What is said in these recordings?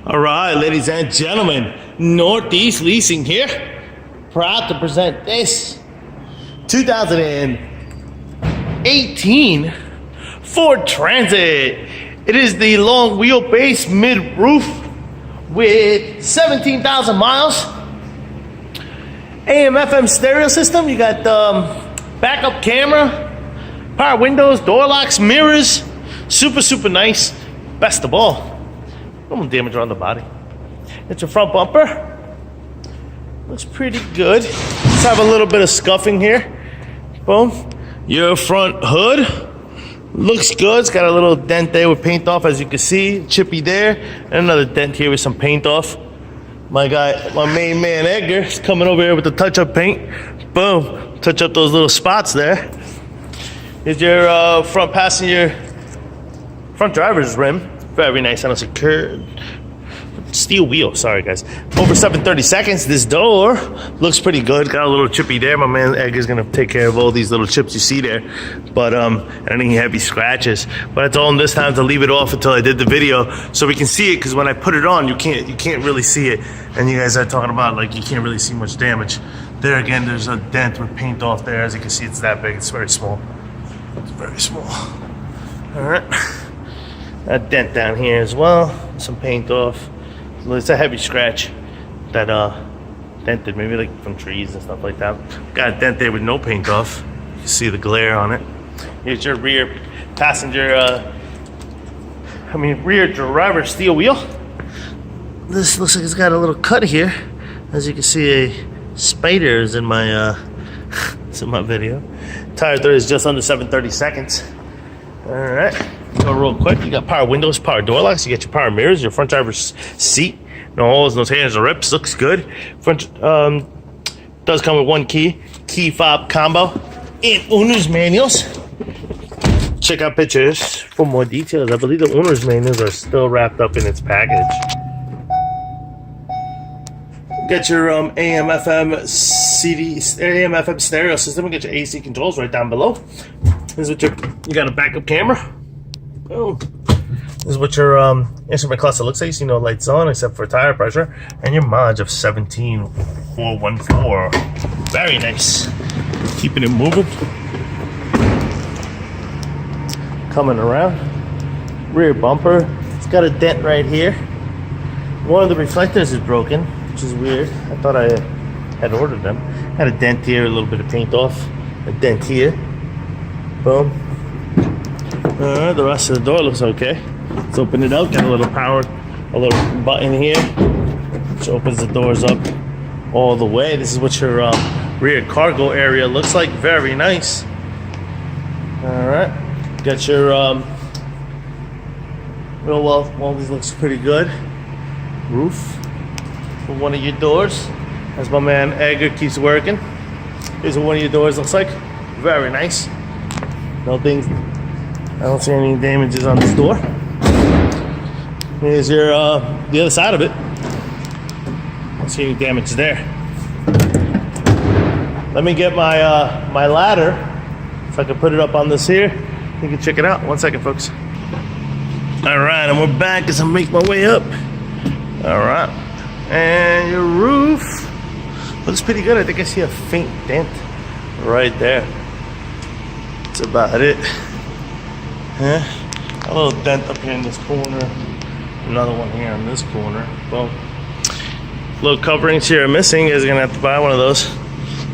All right, ladies and gentlemen, Northeast Leasing here, proud to present this 2018 Ford Transit. It is the long wheelbase mid-roof with 17,000 miles. AM/FM stereo system. You got backup camera, power windows, door locks, mirrors. Super nice. Best of all, no damage around the body. It's your front bumper. Looks pretty good. Let's have a little bit of scuffing here. Boom. Your front hood looks good. It's got a little dent there with paint off, as you can see. Chippy there. And another dent here with some paint off. My main man Edgar is coming over here with the touch-up paint. Boom. Touch up those little spots there. Here's your front driver's rim. Very nice. I don't see curved steel wheel. Sorry, guys. Over 730 seconds. This door looks pretty good. Got a little chippy there. My man Edgar's gonna take care of all these little chips you see there. But any heavy scratches. But I told him this time to leave it off until I did the video so we can see it. Because when I put it on, you can't really see it. And you guys are talking about like you can't really see much damage. There again, there's a dent with paint off there. As you can see, it's that big. It's very small. It's very small. All right. A dent down here as well. Some paint off. It's a heavy scratch that dented, maybe like from trees and stuff like that. Got a dent there with no paint off. You see the glare on it. Here's your rear driver steel wheel. This looks like it's got a little cut here. As you can see, a spider is in my it's in my video. Tire thread is just under 730 seconds. All right. Go real quick. You got power windows, power door locks. You get your power mirrors, your front driver's seat. No holes, no tears, no rips. Looks good. Front does come with one key fob combo, and owner's manuals. Check out pictures for more details. I believe the owner's manuals are still wrapped up in its package. Get your AM/FM stereo system. Get your AC controls right down below. This is what you got a backup camera. Oh, this is what your instrument cluster looks like. You see no lights on except for tire pressure, and your mileage of 17,414. Very nice. Keeping it moving. Coming around. Rear bumper. It's got a dent right here. One of the reflectors is broken, which is weird. I thought I had ordered them. Had a dent here, a little bit of paint off. A dent here. Boom. The rest of the door looks okay. Let's open it up. Got a little button here, which opens the doors up all the way. This is what your rear cargo area looks like. Very nice. All right. Got your well, these looks pretty good. Roof for one of your doors. As my man Edgar keeps working. Here's what one of your doors looks like. Very nice. No things. I don't see any damages on this door. Here's your the other side of it. I don't see any damage there. Let me get my my ladder. If I can put it up on this here, you can check it out. 1 second, folks. All right, and we're back as I make my way up. All right, and your roof looks pretty good. I think I see a faint dent right there. That's about it. A little dent up here in this corner. Another one here in this corner. Well, little coverings here are missing. You guys are gonna have to buy one of those.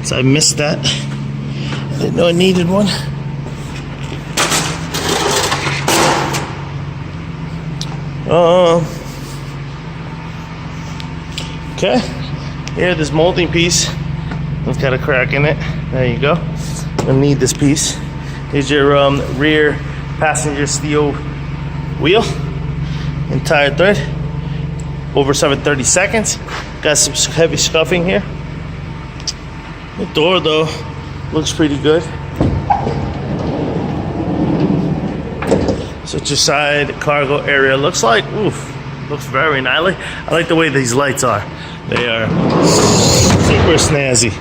So I missed that. I didn't know I needed one. Okay. Here, this molding piece. It's got a crack in it. There you go. I need this piece. Here's your rear passenger steel wheel and tire thread. Over 730 seconds. Got some heavy scuffing here. The door though looks pretty good. So what your side cargo area looks like. Oof, looks very gnarly. I like the way these lights are. They are super snazzy.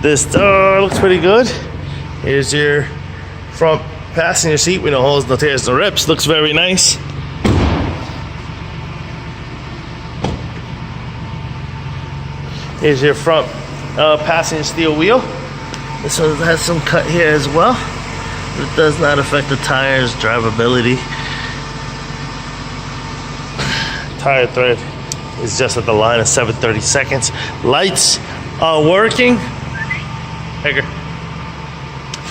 This door looks pretty good. Here's your front passenger seat with no holes, no tears, no rips. Looks very nice. Here's your front passenger steel wheel. This one has some cut here as well. It does not affect the tires' drivability. Tire tread is just at the line of 7/32. Lights are working. Edgar.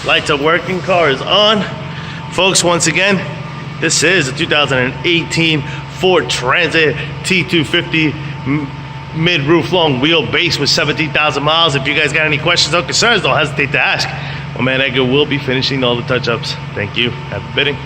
Lights are working. Car is on. Folks, once again, this is a 2018 Ford Transit T-250 mid-roof long wheelbase with 17,000 miles. If you guys got any questions or concerns, don't hesitate to ask. My man Edgar will be finishing all the touch-ups. Thank you. Happy bidding.